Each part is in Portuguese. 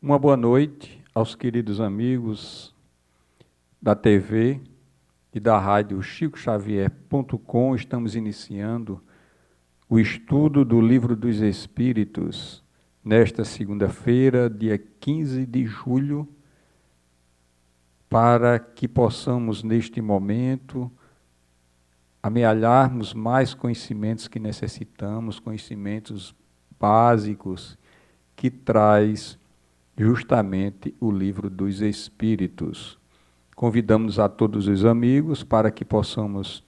Uma boa noite aos queridos amigos da TV e da rádio chicoxavier.com. Estamos iniciando o estudo do Livro dos Espíritos nesta segunda-feira, dia 15 de julho, para que possamos, neste momento, amealharmos mais conhecimentos que necessitamos, conhecimentos básicos que traz justamente o Livro dos Espíritos. Convidamos a todos os amigos para que possamos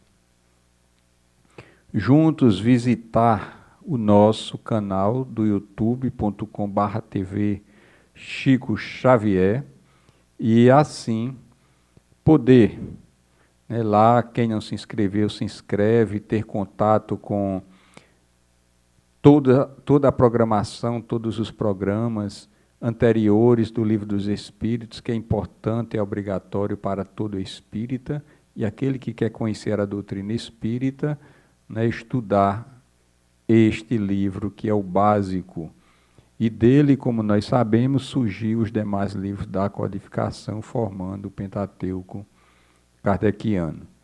juntos visitar o nosso canal do youtube.com/tv Chico Xavier e assim poder, lá quem não se inscreveu, se inscreve, ter contato com toda a programação, todos os programas anteriores do Livro dos Espíritos, que é importante, é obrigatório para todo espírita, e aquele que quer conhecer a doutrina espírita, estudar este livro, que é o básico. E dele, como nós sabemos, surgiu os demais livros da codificação, formando o Pentateuco kardeciano.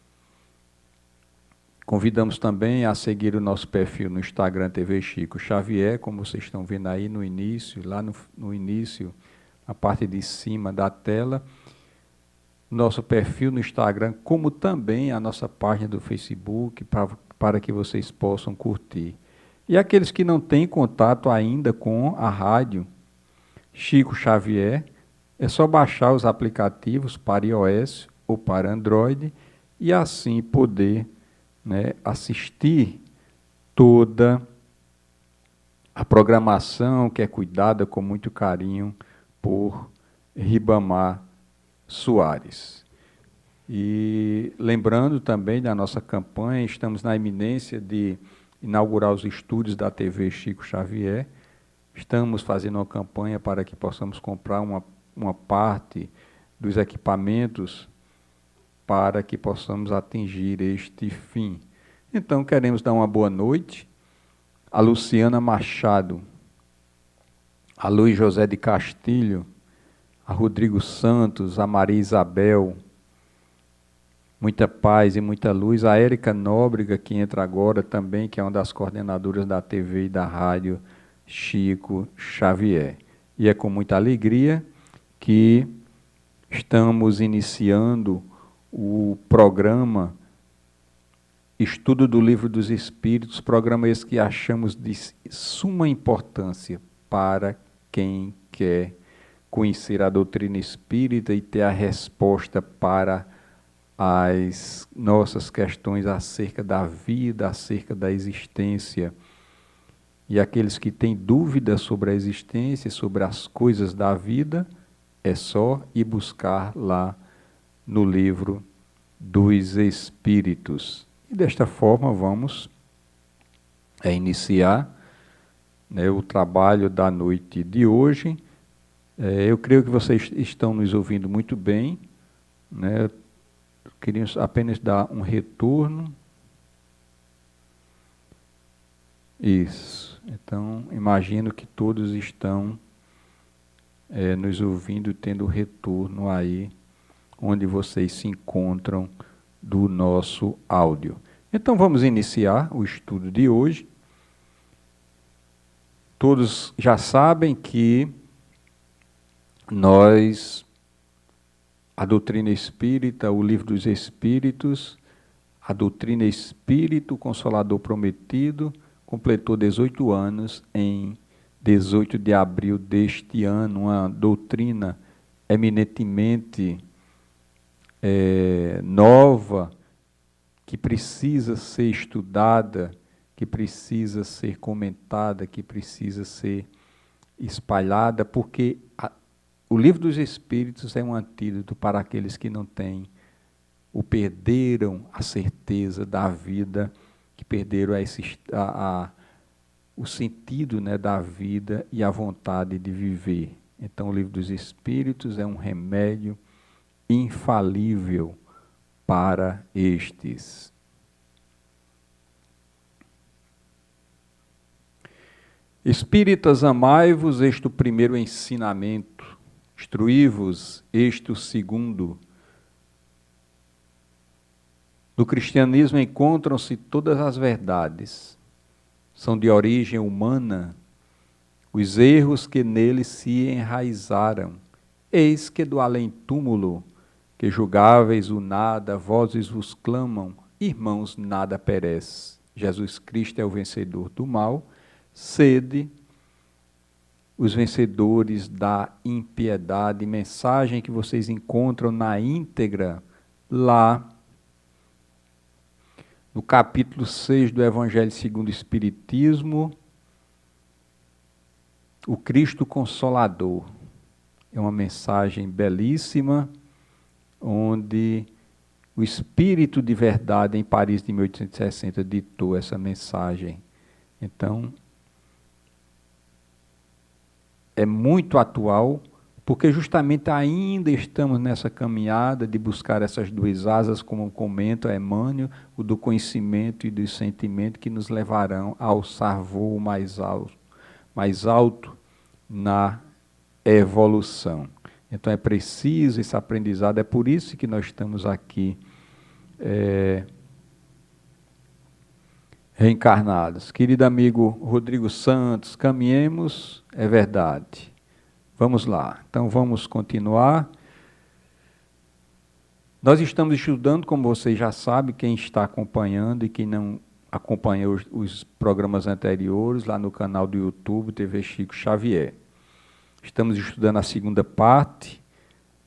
Convidamos também a seguir o nosso perfil no Instagram TV Chico Xavier, como vocês estão vendo aí no início, lá no início, na parte de cima da tela, nosso perfil no Instagram, como também a nossa página do Facebook, para que vocês possam curtir. E aqueles que não têm contato ainda com a rádio Chico Xavier, é só baixar os aplicativos para iOS ou para Android e assim poder assistir toda a programação que é cuidada com muito carinho por Ribamar Soares. E lembrando também da nossa campanha, estamos na iminência de inaugurar os estúdios da TV Chico Xavier. Estamos fazendo uma campanha para que possamos comprar uma parte dos equipamentos para que possamos atingir este fim. Então, queremos dar uma boa noite a Luciana Machado, a Luiz José de Castilho, a Rodrigo Santos, a Maria Isabel, muita paz e muita luz, a Érica Nóbrega, que entra agora também, que é uma das coordenadoras da TV e da rádio Chico Xavier. E é com muita alegria que estamos iniciando o programa Estudo do Livro dos Espíritos, programa esse que achamos de suma importância para quem quer conhecer a doutrina espírita e ter a resposta para as nossas questões acerca da vida, acerca da existência. E aqueles que têm dúvidas sobre a existência, sobre as coisas da vida, é só ir buscar lá no Livro dos Espíritos. E desta forma vamos iniciar o trabalho da noite de hoje. Eu creio que vocês estão nos ouvindo muito bem. Queria apenas dar um retorno. Isso. Então, imagino que todos estão nos ouvindo, tendo retorno aí, onde vocês se encontram do nosso áudio. Então vamos iniciar o estudo de hoje. Todos já sabem que a doutrina espírita, o Livro dos Espíritos, a doutrina Espírito Consolador Prometido, completou 18 anos em 18 de abril deste ano, uma doutrina eminentemente nova, que precisa ser estudada, que precisa ser comentada, que precisa ser espalhada, porque o Livro dos Espíritos é um antídoto para aqueles que não têm ou perderam a certeza da vida, que perderam o sentido da vida e a vontade de viver. Então, o Livro dos Espíritos é um remédio infalível para estes. Espíritas, amai-vos, este o primeiro ensinamento, instruí-vos, este o segundo. No cristianismo encontram-se todas as verdades, são de origem humana, os erros que nele se enraizaram. Eis que do além-túmulo, que julgáveis o nada, vozes vos clamam, irmãos, nada perece. Jesus Cristo é o vencedor do mal, sede os vencedores da impiedade, mensagem que vocês encontram na íntegra lá no capítulo 6 do Evangelho segundo o Espiritismo, o Cristo Consolador. É uma mensagem belíssima, onde o Espírito de Verdade em Paris de 1860 ditou essa mensagem. Então, é muito atual, porque justamente ainda estamos nessa caminhada de buscar essas duas asas, como comenta Emmanuel, o do conhecimento e do sentimento, que nos levarão a alçar voo mais alto na evolução. Então é preciso esse aprendizado, é por isso que nós estamos aqui reencarnados. Querido amigo Rodrigo Santos, caminhemos, é verdade. Vamos lá, então vamos continuar. Nós estamos estudando, como vocês já sabem, quem está acompanhando e quem não acompanhou os programas anteriores, lá no canal do YouTube, TV Chico Xavier. Estamos estudando a segunda parte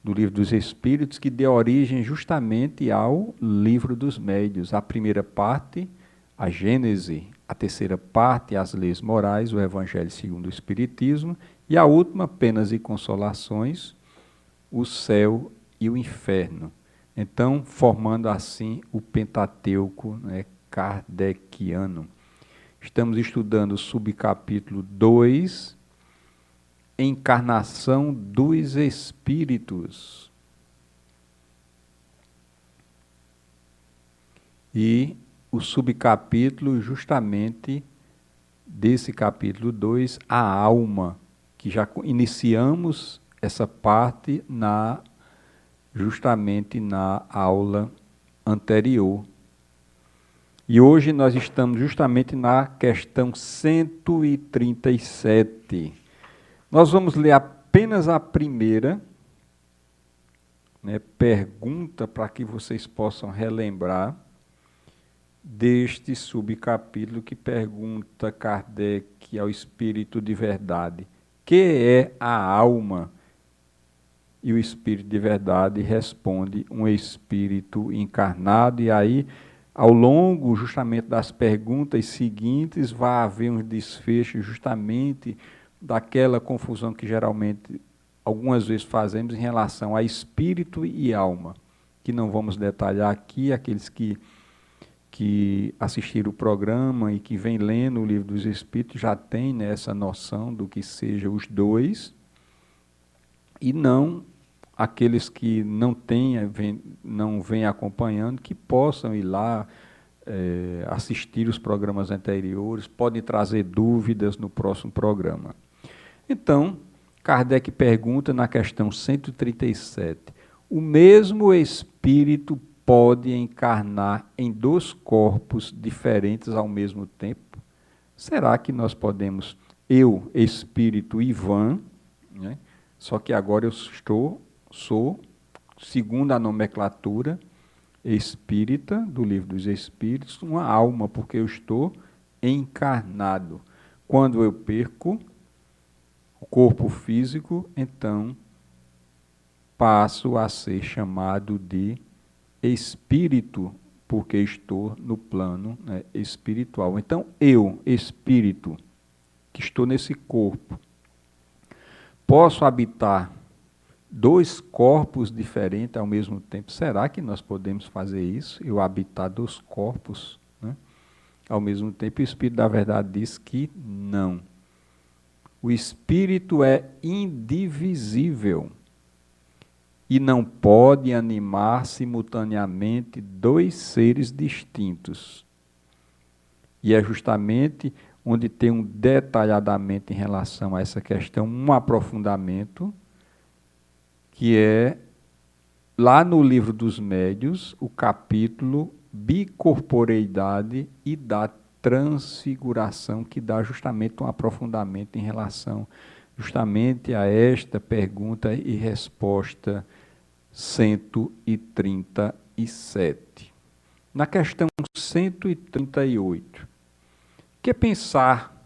do Livro dos Espíritos, que deu origem justamente ao Livro dos Médiuns. A primeira parte, a Gênese, a terceira parte, as leis morais, o Evangelho segundo o Espiritismo, e a última, Penas e Consolações, o céu e o inferno. Então, formando assim o Pentateuco, né, kardeciano. Estamos estudando o subcapítulo 2, Encarnação dos Espíritos. E o subcapítulo, justamente desse capítulo 2, a alma, que já iniciamos essa parte justamente na aula anterior. E hoje nós estamos justamente na questão 137. Nós vamos ler apenas a primeira, né, pergunta, para que vocês possam relembrar deste subcapítulo, que pergunta Kardec ao Espírito de Verdade: que é a alma? E o Espírito de Verdade responde: um espírito encarnado. E aí, ao longo justamente das perguntas seguintes, vai haver um desfecho justamente daquela confusão que geralmente algumas vezes fazemos em relação a espírito e alma, que não vamos detalhar aqui. Aqueles que assistiram o programa e que vêm lendo o Livro dos Espíritos já têm, né, essa noção do que seja os dois, e não aqueles que não vêm acompanhando, que possam ir lá assistir os programas anteriores, podem trazer dúvidas no próximo programa. Então, Kardec pergunta na questão 137, o mesmo espírito pode encarnar em dois corpos diferentes ao mesmo tempo? Será que nós podemos, eu, espírito Ivan, né, só que agora eu sou, segundo a nomenclatura espírita do Livro dos Espíritos, uma alma, porque eu estou encarnado. Quando eu perco o corpo físico, então passo a ser chamado de espírito, porque estou no plano, né, espiritual. Então, eu, espírito, que estou nesse corpo, posso habitar dois corpos diferentes ao mesmo tempo? Será que nós podemos fazer isso? Eu habitar dois corpos, né, ao mesmo tempo? O Espírito da Verdade diz que não. O Espírito é indivisível e não pode animar simultaneamente dois seres distintos. E é justamente onde tem um detalhadamente em relação a essa questão, um aprofundamento, que é lá no Livro dos Médiuns, o capítulo Bicorporeidade e da Transfiguração, que dá justamente um aprofundamento em relação justamente a esta pergunta e resposta 137. Na questão 138, que pensar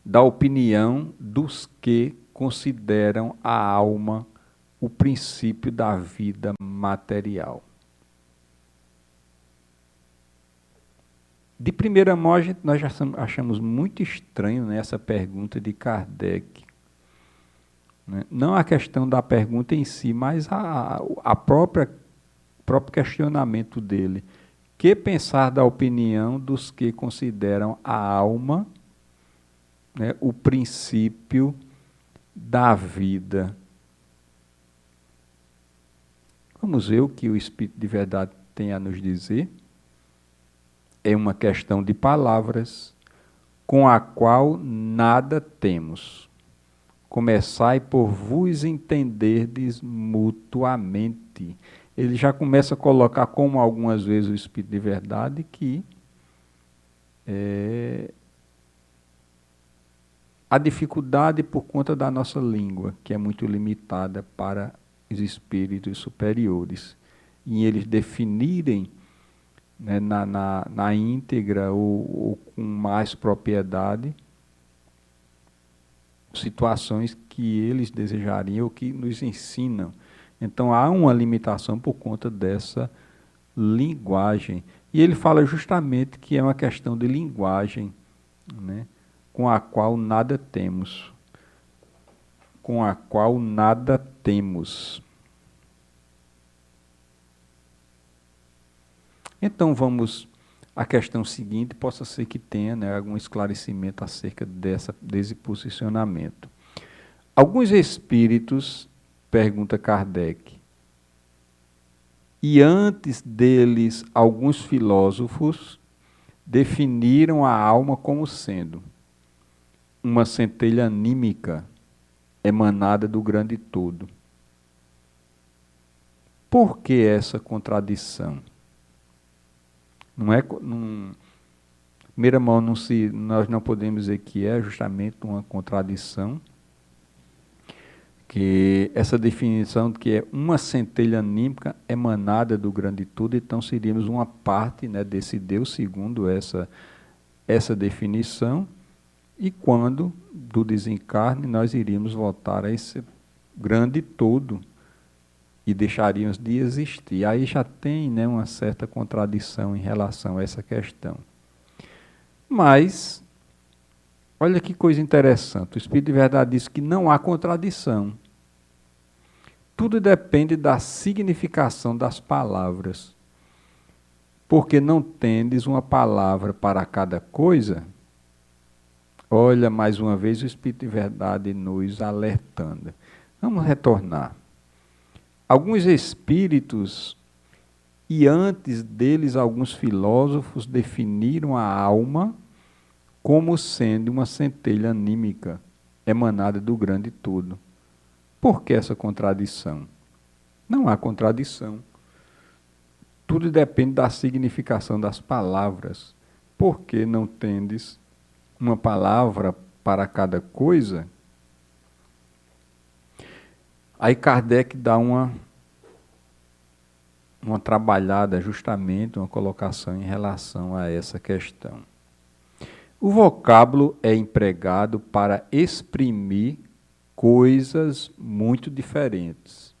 da opinião dos que consideram a alma o princípio da vida material? De primeira mão, nós já achamos muito estranho, né, essa pergunta de Kardec. Né? Não a questão da pergunta em si, mas a próprio questionamento dele. Que pensar da opinião dos que consideram a alma, né, o princípio da vida? Vamos ver o que o Espírito de Verdade tem a nos dizer. É uma questão de palavras, com a qual nada temos. Começai por vos entenderdes mutuamente. Ele já começa a colocar, como algumas vezes o Espírito de Verdade, que a dificuldade por conta da nossa língua, que é muito limitada para os espíritos superiores, em eles definirem, né, na íntegra ou com mais propriedade situações que eles desejariam ou que nos ensinam. Então há uma limitação por conta dessa linguagem. E ele fala justamente que é uma questão de linguagem, né, com a qual nada temos. Com a qual nada temos. Então à questão seguinte, possa ser que tenha, né, algum esclarecimento acerca desse posicionamento. Alguns espíritos, pergunta Kardec, e antes deles alguns filósofos, definiram a alma como sendo uma centelha anímica emanada do grande todo. Por que essa contradição? Não é, primeira mão, nós não podemos dizer que é justamente uma contradição, que essa definição de que é uma centelha anímica emanada do grande todo, então seríamos uma parte, né, desse Deus, segundo essa definição, e quando do desencarne nós iríamos voltar a esse grande todo e deixaríamos de existir. Aí já tem, né, uma certa contradição em relação a essa questão. Mas, olha que coisa interessante, o Espírito de Verdade diz que não há contradição. Tudo depende da significação das palavras. Porque não tendes uma palavra para cada coisa. Olha, mais uma vez, o Espírito de Verdade nos alertando. Vamos retornar. Alguns espíritos, e antes deles alguns filósofos, definiram a alma como sendo uma centelha anímica, emanada do grande todo. Por que essa contradição? Não há contradição. Tudo depende da significação das palavras. Por que não tendes uma palavra para cada coisa? Aí Kardec dá uma trabalhada, justamente, uma colocação em relação a essa questão. O vocábulo é empregado para exprimir coisas muito diferentes.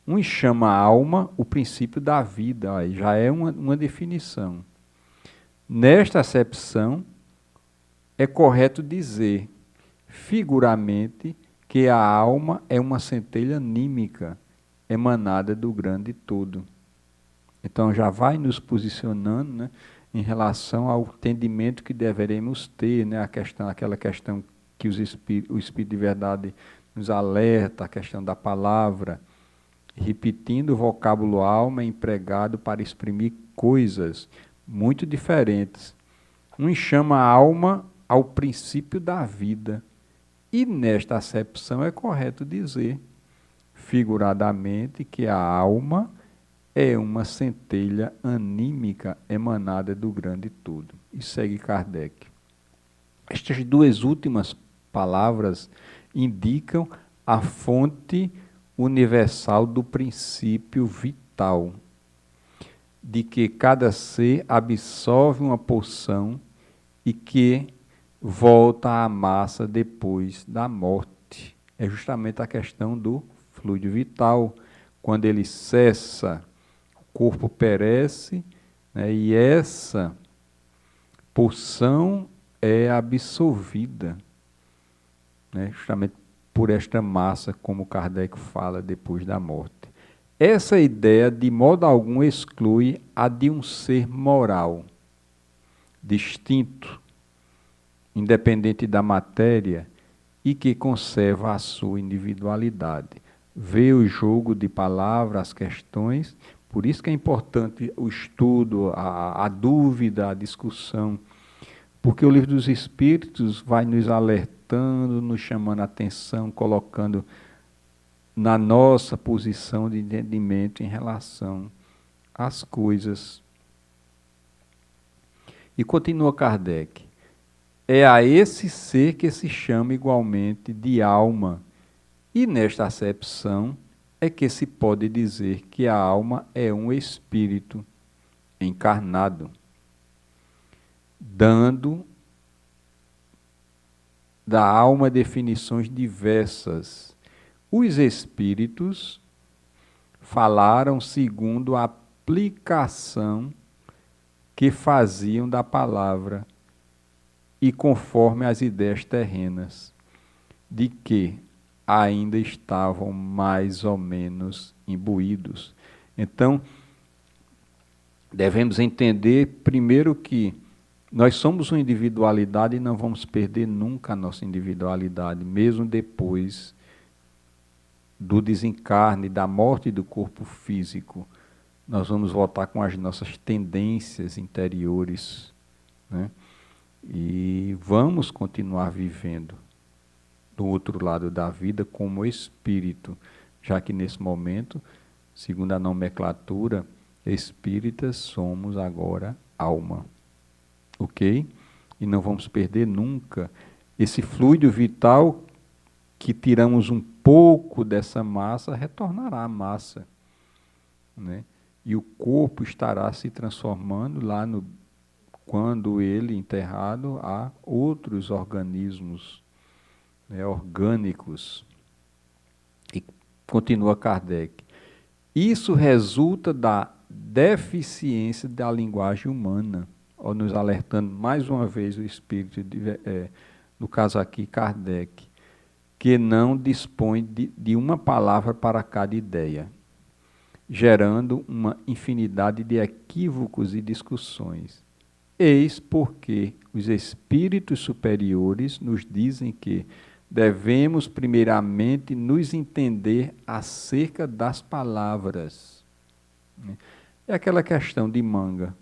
Um chama alma o princípio da vida, aí já é uma definição. Nesta acepção, é correto dizer, figuramente, que a alma é uma centelha anímica, emanada do grande todo. Então já vai nos posicionando, né, em relação ao entendimento que deveremos ter, né, aquela questão que o Espírito de Verdade nos alerta, a questão da palavra. Repetindo, o vocábulo alma é empregado para exprimir coisas muito diferentes. Uns chamam a alma ao princípio da vida. E nesta acepção é correto dizer, figuradamente, que a alma é uma centelha anímica emanada do grande tudo. E segue Kardec. Estas duas últimas palavras indicam a fonte universal do princípio vital, de que cada ser absorve uma porção e que volta à massa depois da morte. É justamente a questão do fluido vital. Quando ele cessa, o corpo perece, né, e essa porção é absorvida, né, justamente por esta massa, como Kardec fala, depois da morte. Essa ideia, de modo algum, exclui a de um ser moral, distinto, independente da matéria e que conserva a sua individualidade. Vê o jogo de palavras, as questões, por isso que é importante o estudo, a dúvida, a discussão, porque o Livro dos Espíritos vai nos alertando, nos chamando a atenção, colocando na nossa posição de entendimento em relação às coisas. E continua Kardec. É a esse ser que se chama igualmente de alma, e nesta acepção é que se pode dizer que a alma é um espírito encarnado, dando da alma definições diversas. Os espíritos falaram segundo a aplicação que faziam da palavra e conforme as ideias terrenas, de que ainda estavam mais ou menos imbuídos. Então, devemos entender primeiro que nós somos uma individualidade e não vamos perder nunca a nossa individualidade, mesmo depois do desencarne, da morte do corpo físico. Nós vamos voltar com as nossas tendências interiores, né? E vamos continuar vivendo do outro lado da vida como espírito, já que nesse momento, segundo a nomenclatura espíritas, somos agora alma. Ok? E não vamos perder nunca esse fluido vital que tiramos um pouco dessa massa, retornará à massa, né? E o corpo estará se transformando lá no quando ele enterrado há outros organismos, né, orgânicos. E continua Kardec. Isso resulta da deficiência da linguagem humana, ó, nos alertando mais uma vez o espírito, no caso aqui Kardec, que não dispõe de uma palavra para cada ideia, gerando uma infinidade de equívocos e discussões. Eis porque os espíritos superiores nos dizem que devemos primeiramente nos entender acerca das palavras. É aquela questão de manga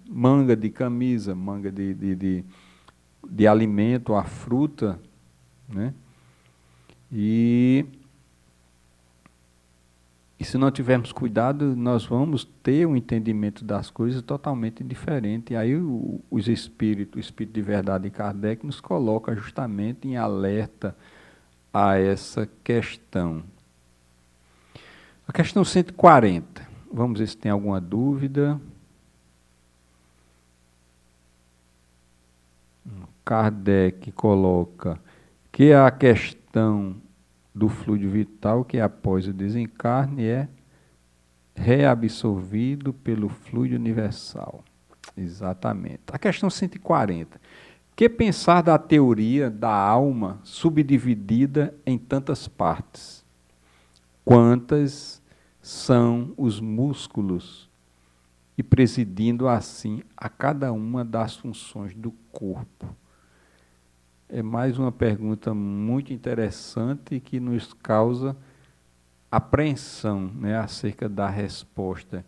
de camisa, manga de alimento, a fruta, né? E se não tivermos cuidado, nós vamos ter um entendimento das coisas totalmente diferente. E aí o espírito de verdade de Kardec nos coloca justamente em alerta a essa questão. A questão 140. Vamos ver se tem alguma dúvida. Kardec coloca que a questão do fluido vital, que após o desencarne é reabsorvido pelo fluido universal. Exatamente. A questão 140. Que pensar da teoria da alma subdividida em tantas partes? Quantas são os músculos e presidindo assim a cada uma das funções do corpo? É mais uma pergunta muito interessante que nos causa apreensão, né, acerca da resposta.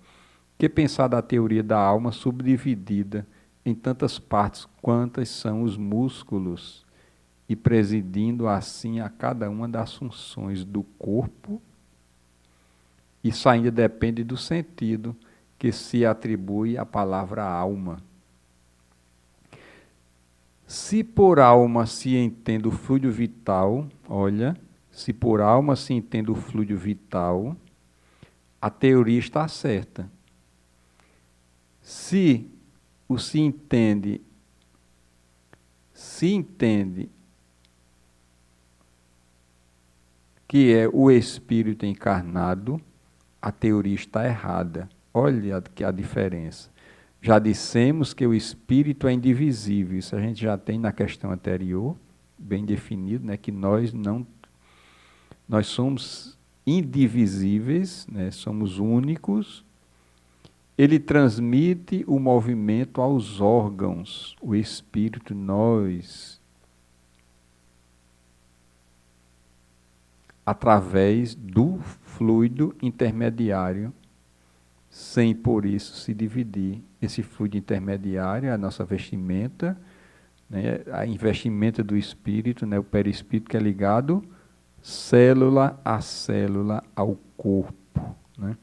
Que pensar da teoria da alma subdividida em tantas partes quantas são os músculos, e presidindo assim a cada uma das funções do corpo. Isso ainda depende do sentido que se atribui à palavra alma. Se por alma se entende o fluido vital, olha, se por alma se entende o fluido vital, a teoria está certa. Se entende que é o espírito encarnado, a teoria está errada. Olha a diferença. Já dissemos que o espírito é indivisível, isso a gente já tem na questão anterior, bem definido, né, que nós somos indivisíveis, né, somos únicos. Ele transmite o movimento aos órgãos, o espírito, nós, através do fluido intermediário, sem por isso se dividir. Esse fluido intermediário é a nossa vestimenta, né, a investimenta do espírito, né, o perispírito que é ligado célula a célula ao corpo, né?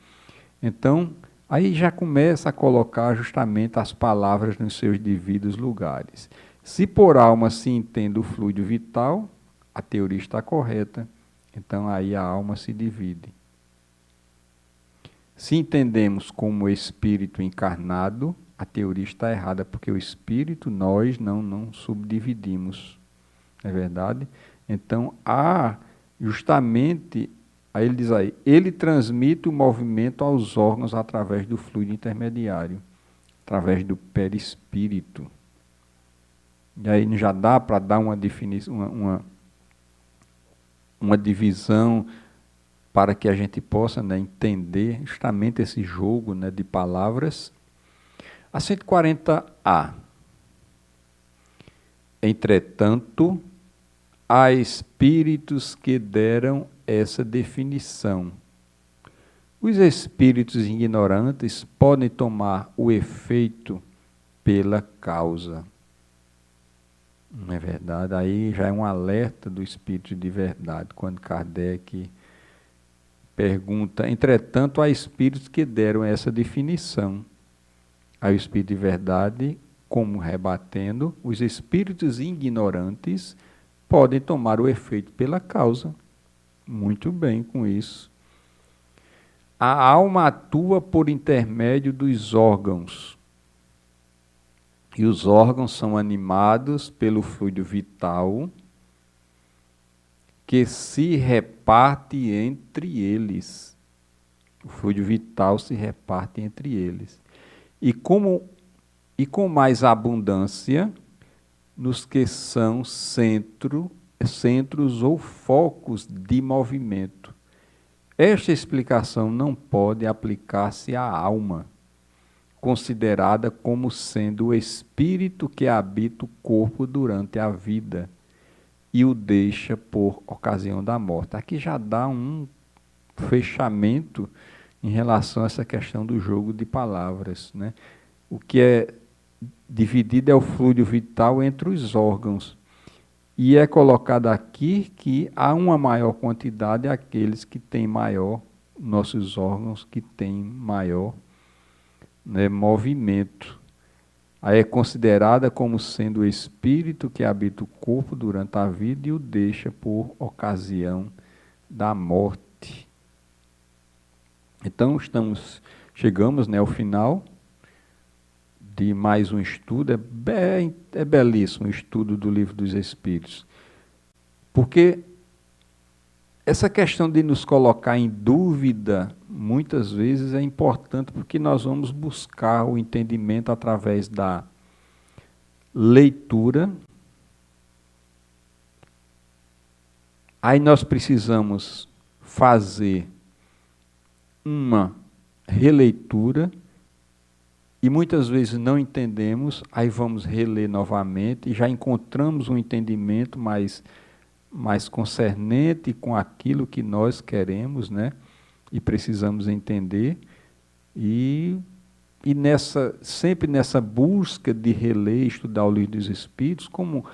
Então, aí já começa a colocar justamente as palavras nos seus devidos lugares. Se por alma se entende o fluido vital, a teoria está correta, então aí a alma se divide. Se entendemos como espírito encarnado, a teoria está errada, porque o espírito nós não subdividimos, não é verdade? Então, justamente, aí ele diz aí, ele transmite o movimento aos órgãos através do fluido intermediário, através do perispírito. E aí já dá para dar uma definição, uma divisão para que a gente possa, né, entender justamente esse jogo, né, de palavras. A 140A. Entretanto, há espíritos que deram essa definição. Os espíritos ignorantes podem tomar o efeito pela causa. Não é verdade? Aí já é um alerta do espírito de verdade, quando Kardec pergunta, entretanto, há espíritos que deram essa definição. Aí o espírito de verdade, como rebatendo, os espíritos ignorantes podem tomar o efeito pela causa. Muito bem com isso. A alma atua por intermédio dos órgãos. E os órgãos são animados pelo fluido vital, que se reparte entre eles. O fluido vital se reparte entre eles. E com mais abundância nos que são centros ou focos de movimento. Esta explicação não pode aplicar-se à alma, considerada como sendo o espírito que habita o corpo durante a vida e o deixa por ocasião da morte. Aqui já dá um fechamento em relação a essa questão do jogo de palavras, né? O que é dividido é o fluido vital entre os órgãos. E é colocado aqui que há uma maior quantidade aqueles que têm maior, nossos órgãos que têm maior, né, movimento. Aí é considerada como sendo o espírito que habita o corpo durante a vida e o deixa por ocasião da morte. Então chegamos, né, ao final de mais um estudo. É belíssimo o estudo do Livro dos Espíritos, porque essa questão de nos colocar em dúvida, muitas vezes é importante, porque nós vamos buscar o entendimento através da leitura. Aí nós precisamos fazer uma releitura, e muitas vezes não entendemos, aí vamos reler novamente, e já encontramos um entendimento mais concernente com aquilo que nós queremos, né? E precisamos entender, e e sempre nessa busca de reler, estudar o Livro dos Espíritos, como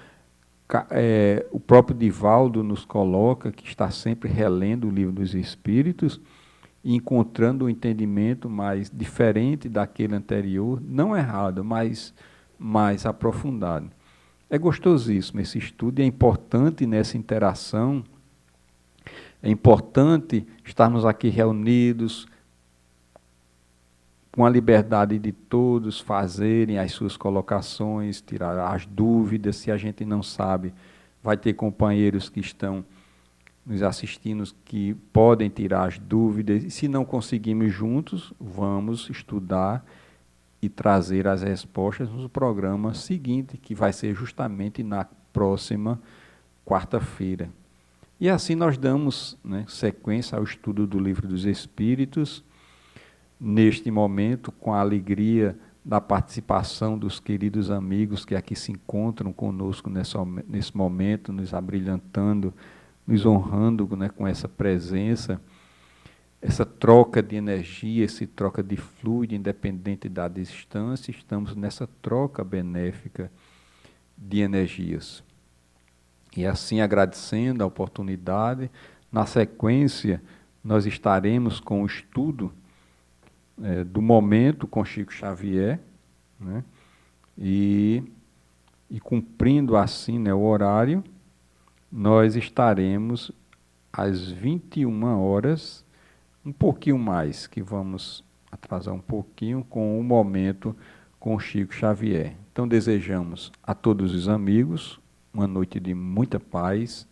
o próprio Divaldo nos coloca, que está sempre relendo o Livro dos Espíritos, e encontrando um entendimento mais diferente daquele anterior, não errado, mas mais aprofundado. É gostosíssimo esse estudo, e é importante nessa interação, é importante estarmos aqui reunidos, com a liberdade de todos fazerem as suas colocações, tirar as dúvidas. Se a gente não sabe, vai ter companheiros que estão nos assistindo que podem tirar as dúvidas. E se não conseguimos juntos, vamos estudar e trazer as respostas no programa seguinte, que vai ser justamente na próxima quarta-feira. E assim nós damos, né, sequência ao estudo do Livro dos Espíritos, neste momento, com a alegria da participação dos queridos amigos que aqui se encontram conosco nesse momento, nos abrilhantando, nos honrando, né, com essa presença, essa troca de energia, essa troca de fluido, independente da distância. Estamos nessa troca benéfica de energias. E assim, agradecendo a oportunidade, na sequência, nós estaremos com o estudo do momento com Chico Xavier, né? E cumprindo assim, né, o horário, nós estaremos às 21 horas, um pouquinho mais, que vamos atrasar um pouquinho, com o momento com Chico Xavier. Então desejamos a todos os amigos uma noite de muita paz,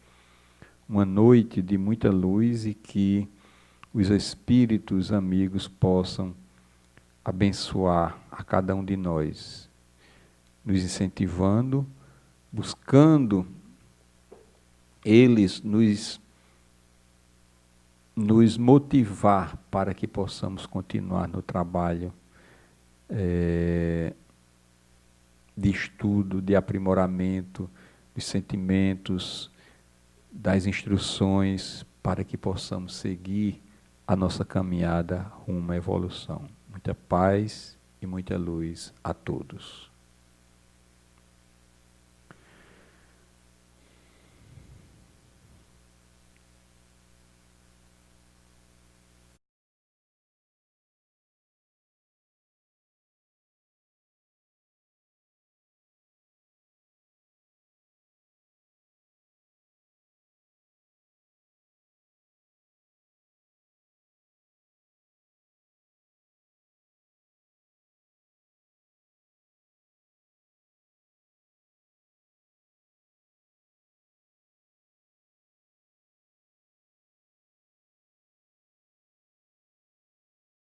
uma noite de muita luz, e que os espíritos amigos possam abençoar a cada um de nós, nos incentivando, buscando eles nos motivar para que possamos continuar no trabalho de estudo, de aprimoramento dos sentimentos, das instruções, para que possamos seguir a nossa caminhada rumo à evolução. Muita paz e muita luz a todos.